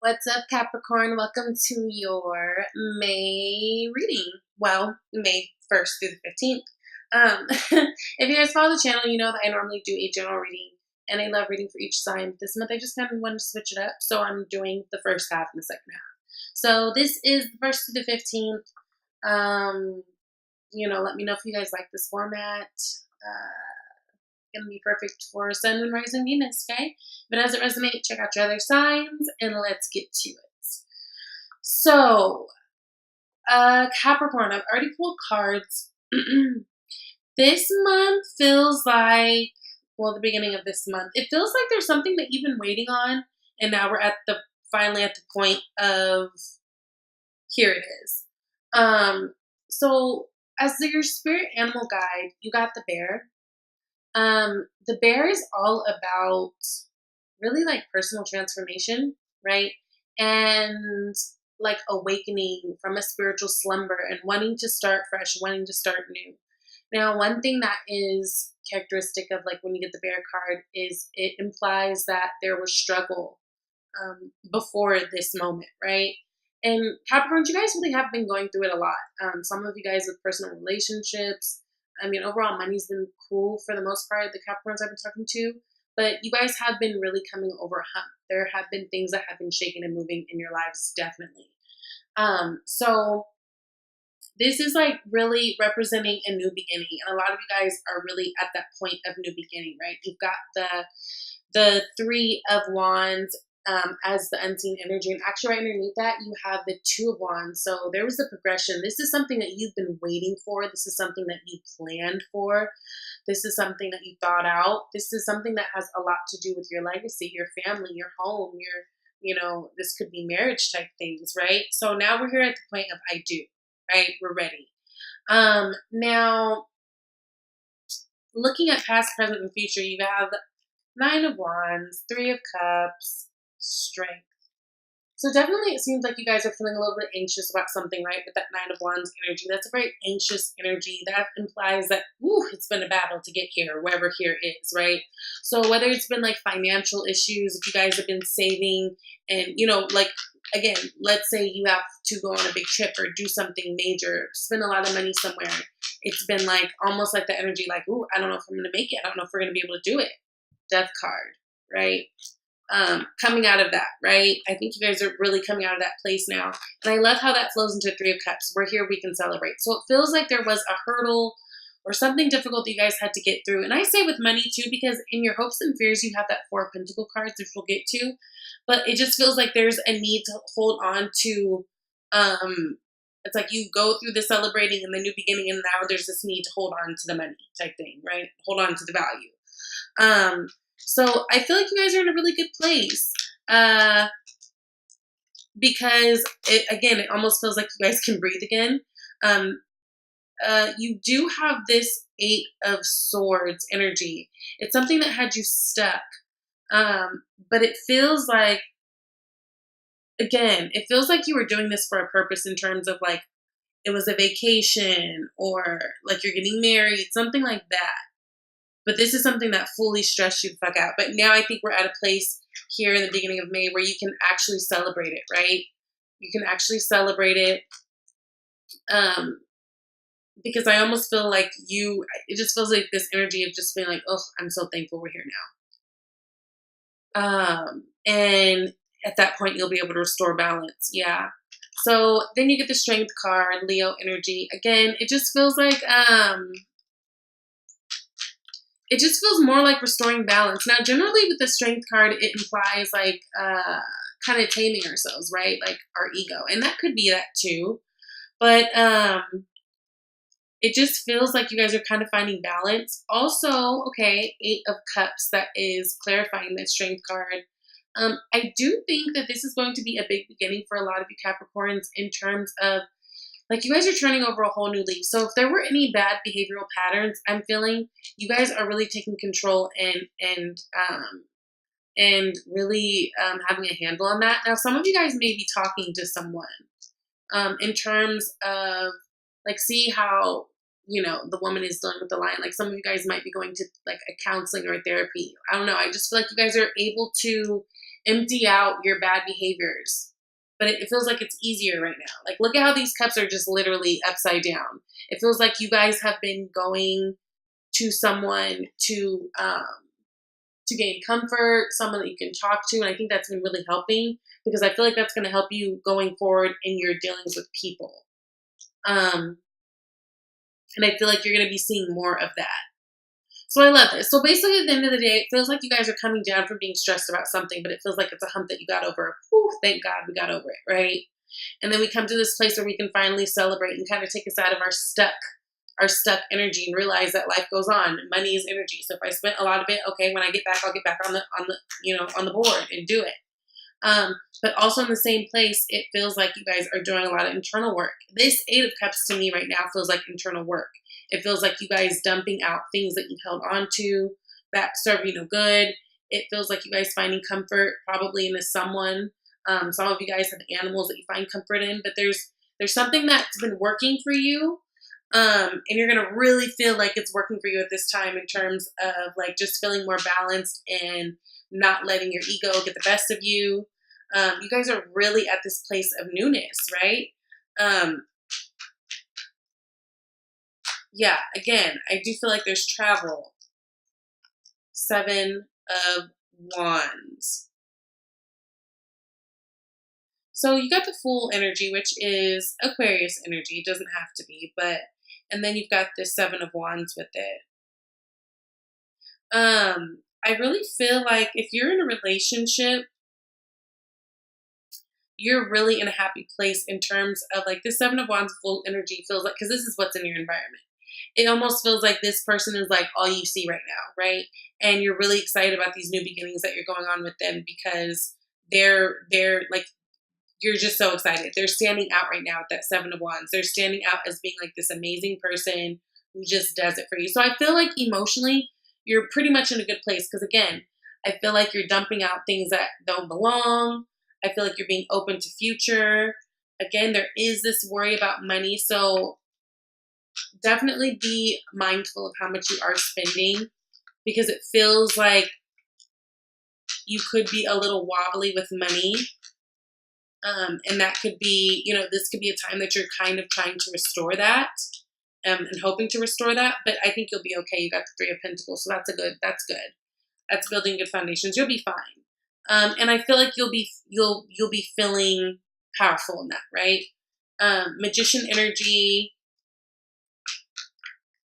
What's up, Capricorn? Welcome to your May reading. Well, May 1st through the 15th. If you guys follow the channel, you know that I normally do a general reading, and I love reading for each sign. This month, I just kind of wanted to switch it up, so I'm doing the first half and the second half. So this is the 1st through the 15th. Let me know if you guys like this format. Gonna be perfect for Sun, Moon, Rising, Venus, okay? If it doesn't resonate, check out your other signs, and let's get to it. So, Capricorn, I've already pulled cards. This month feels like, well, the beginning of this month, it feels like there's something that you've been waiting on, and now we're finally at the point of, here it is. So, as your spirit animal guide, you got the bear. The bear is all about really like personal transformation, right? And like awakening from a spiritual slumber and wanting to start fresh, wanting to start new. Now, one thing that is characteristic of like when you get the bear card is it implies that there was struggle before this moment, right? And Capricorns, you guys really have been going through it a lot. Some of you guys with personal relationships. I mean, overall, money's been cool for the most part, the Capricorns I've been talking to, but you guys have been really coming over a hump. There have been things that have been shaking and moving in your lives, definitely. So this is like really representing a new beginning, and a lot of you guys are really at that point of new beginning, right? You've got the Three of Wands as the unseen energy, and actually right underneath that you have the Two of Wands. So there was the progression. This is something that you've been waiting for. This is something that you planned for. This is something that you thought out. This is something that has a lot to do with your legacy, your family, your home, this could be marriage type things, right? So now we're here at the point of I do, right? We're ready. Now looking at past, present, and future, you have Nine of Wands, Three of Cups, Strength. So definitely it seems like you guys are feeling a little bit anxious about something, right? With that Nine of Wands energy. That's a very anxious energy. That implies that, it's been a battle to get here, wherever here is, right? So whether it's been like financial issues, if you guys have been saving and, again, let's say you have to go on a big trip or do something major, spend a lot of money somewhere. It's been like, almost like the energy like, I don't know if I'm going to make it. I don't know if we're going to be able to do it. Death card, right? Coming out of that, right? I think you guys are really coming out of that place now. And I love how that flows into Three of Cups. We're here, we can celebrate. So it feels like there was a hurdle or something difficult that you guys had to get through. And I say with money too, because in your hopes and fears, you have that Four of Pentacle cards, which we'll get to. But it just feels like there's a need to hold on to, it's like you go through the celebrating and the new beginning, and now there's this need to hold on to the money type thing, right? Hold on to the value. So I feel like you guys are in a really good place because it almost feels like you guys can breathe again. You do have this Eight of Swords energy. It's something that had you stuck. But it feels like, again, it feels like you were doing this for a purpose in terms of like, it was a vacation or like you're getting married, something like that. But this is something that fully stressed you the fuck out. But now I think we're at a place here in the beginning of May where you can actually celebrate it, right? You can actually celebrate it. Because I almost feel like it just feels like this energy of just being like, oh, I'm so thankful we're here now. And at that point, you'll be able to restore balance. Yeah. So then you get the Strength card, Leo energy. Again, it just feels like, it just feels more like restoring balance. Now, generally with the Strength card, it implies like kind of taming ourselves, right? Like our ego. And that could be that too. But it just feels like you guys are kind of finding balance. Also, okay, Eight of Cups, that is clarifying that Strength card. I do think that this is going to be a big beginning for a lot of you Capricorns in terms of like you guys are turning over a whole new leaf. So if there were any bad behavioral patterns, I'm feeling you guys are really taking control and really having a handle on that. Now, some of you guys may be talking to someone in terms of like, see how, the woman is dealing with the lion. Like some of you guys might be going to like a counseling or a therapy. I don't know. I just feel like you guys are able to empty out your bad behaviors. But it feels like it's easier right now. Like, look at how these cups are just literally upside down. It feels like you guys have been going to someone to gain comfort, someone that you can talk to. And I think that's been really helping, because I feel like that's going to help you going forward in your dealings with people. And I feel like you're going to be seeing more of that. So I love this. So basically, at the end of the day, it feels like you guys are coming down from being stressed about something, but it feels like it's a hump that you got over. Whew, thank God we got over it, right? And then we come to this place where we can finally celebrate and kind of take us out of our stuck energy and realize that life goes on. Money is energy. So if I spent a lot of it, okay, when I get back, I'll get back on the board and do it. But also in the same place, it feels like you guys are doing a lot of internal work. This 8 of Cups to me right now feels like internal work. It feels like you guys dumping out things that you've held on to that serve you no good. It feels like you guys finding comfort probably in a someone. Some of you guys have animals that you find comfort in, but there's something that's been working for you. And you're going to really feel like it's working for you at this time in terms of like just feeling more balanced and not letting your ego get the best of you. You guys are really at this place of newness, right? Yeah, again, I do feel like there's travel. 7 of Wands. So you got the Fool energy, which is Aquarius energy. It doesn't have to be, and then you've got the 7 of Wands with it. I really feel like if you're in a relationship, you're really in a happy place in terms of like the 7 of Wands Fool energy feels like, because this is what's in your environment. It almost feels like this person is like all you see right now, right? And you're really excited about these new beginnings that you're going on with them, because they're like, you're just so excited. They're standing out right now at that 7 of Wands. They're standing out as being like this amazing person who just does it for you. So I feel like emotionally, you're pretty much in a good place, because again, I feel like you're dumping out things that don't belong. I feel like you're being open to future. Again, there is this worry about money. So definitely be mindful of how much you are spending, because it feels like you could be a little wobbly with money. And that could be, this could be a time that you're kind of trying to restore that, and hoping to restore that. But I think you'll be okay. You got the 3 of Pentacles. So that's good. That's building good foundations. You'll be fine. And I feel like you'll be feeling powerful in that, right? Magician energy.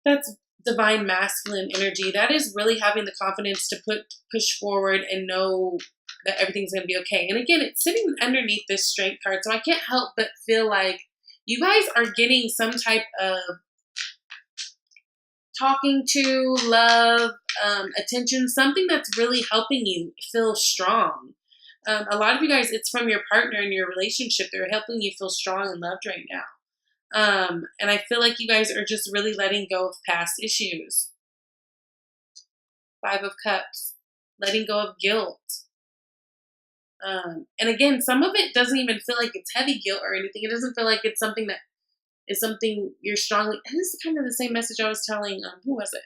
That's divine masculine energy. That is really having the confidence to push forward and know that everything's going to be okay. And again, it's sitting underneath this Strength card. So I can't help but feel like you guys are getting some type of talking to, love, attention, something that's really helping you feel strong. A lot of you guys, it's from your partner in your relationship. They're helping you feel strong and loved right now. And I feel like you guys are just really letting go of past issues. 5 of Cups, letting go of guilt. And again, some of it doesn't even feel like it's heavy guilt or anything. It doesn't feel like it's something that is something you're strongly, and this is kind of the same message I was telling, who was it?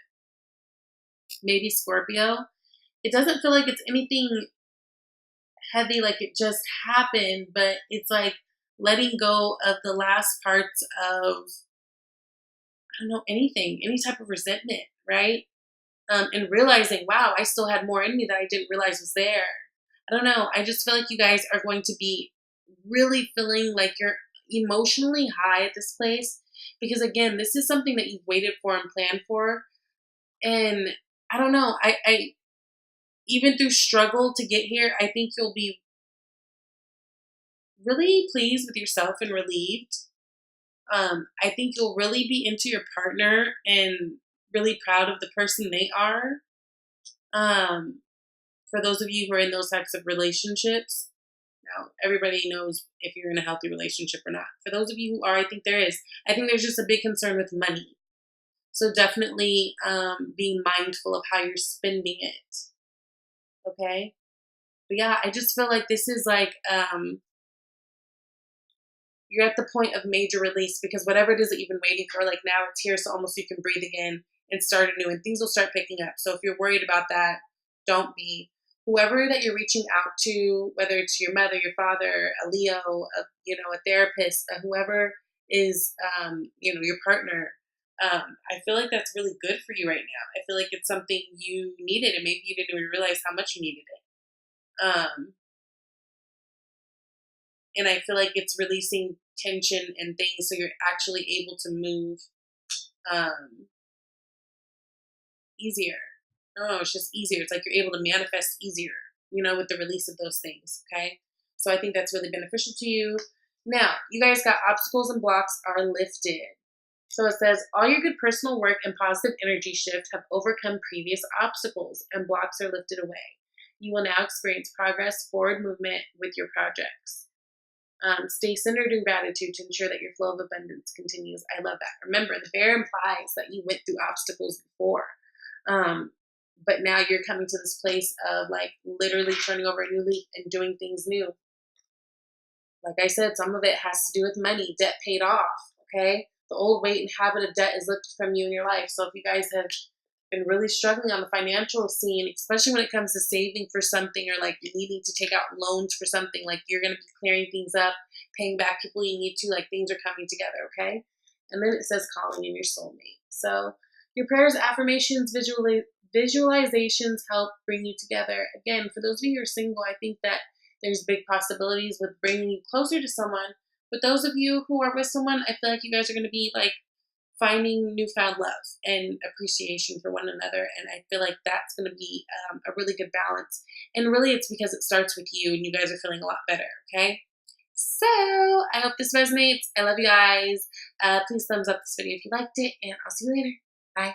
Maybe Scorpio. It doesn't feel like it's anything heavy, like it just happened, but it's like letting go of the last parts of, I don't know, anything, any type of resentment, right? And realizing, wow, I still had more in me that I didn't realize was there. I don't know. I just feel like you guys are going to be really feeling like you're emotionally high at this place, because again, this is something that you've waited for and planned for. And I don't know, I even through struggle to get here, I think you'll be really pleased with yourself and relieved. I think you'll really be into your partner and really proud of the person they are. For those of you who are in those types of relationships, now everybody knows if you're in a healthy relationship or not. For those of you who are, I think there's just a big concern with money. So definitely being mindful of how you're spending it. Okay? But yeah, I just feel like this is like, you're at the point of major release, because whatever it is that you've been waiting for, like now it's here, so almost you can breathe again and start anew, and things will start picking up. So if you're worried about that, don't be. whoever that you're reaching out to, whether it's your mother, your father, a Leo, a therapist, whoever is, your partner. I feel like that's really good for you right now. I feel like it's something you needed, and maybe you didn't even realize how much you needed it. And I feel like it's releasing tension and things, so you're actually able to move um, easier. No, it's just easier. It's like you're able to manifest easier, with the release of those things. Okay. So I think that's really beneficial to you. Now, you guys got obstacles and blocks are lifted. So it says, all your good personal work and positive energy shift have overcome previous obstacles and blocks are lifted away. You will now experience progress, forward movement with your projects. Stay centered in gratitude to ensure that your flow of abundance continues. I love that. Remember, the bear implies that you went through obstacles before. But now you're coming to this place of like literally turning over a new leaf and doing things new. Like I said, some of it has to do with money, debt paid off. Okay. The old weight and habit of debt is lifted from you in your life. So if you guys have been really struggling on the financial scene, especially when it comes to saving for something or like needing to take out loans for something, like you're going to be clearing things up, paying back people you need to, like things are coming together. Okay. And then it says calling in your soulmate. So your prayers, affirmations, visualizations help bring you together. Again, for those of you who are single, I think that there's big possibilities with bringing you closer to someone. But those of you who are with someone, I feel like you guys are going to be like finding newfound love and appreciation for one another. And I feel like that's going to be a really good balance. And really, it's because it starts with you and you guys are feeling a lot better. Okay. So I hope this resonates. I love you guys. Please thumbs up this video if you liked it, and I'll see you later. Bye.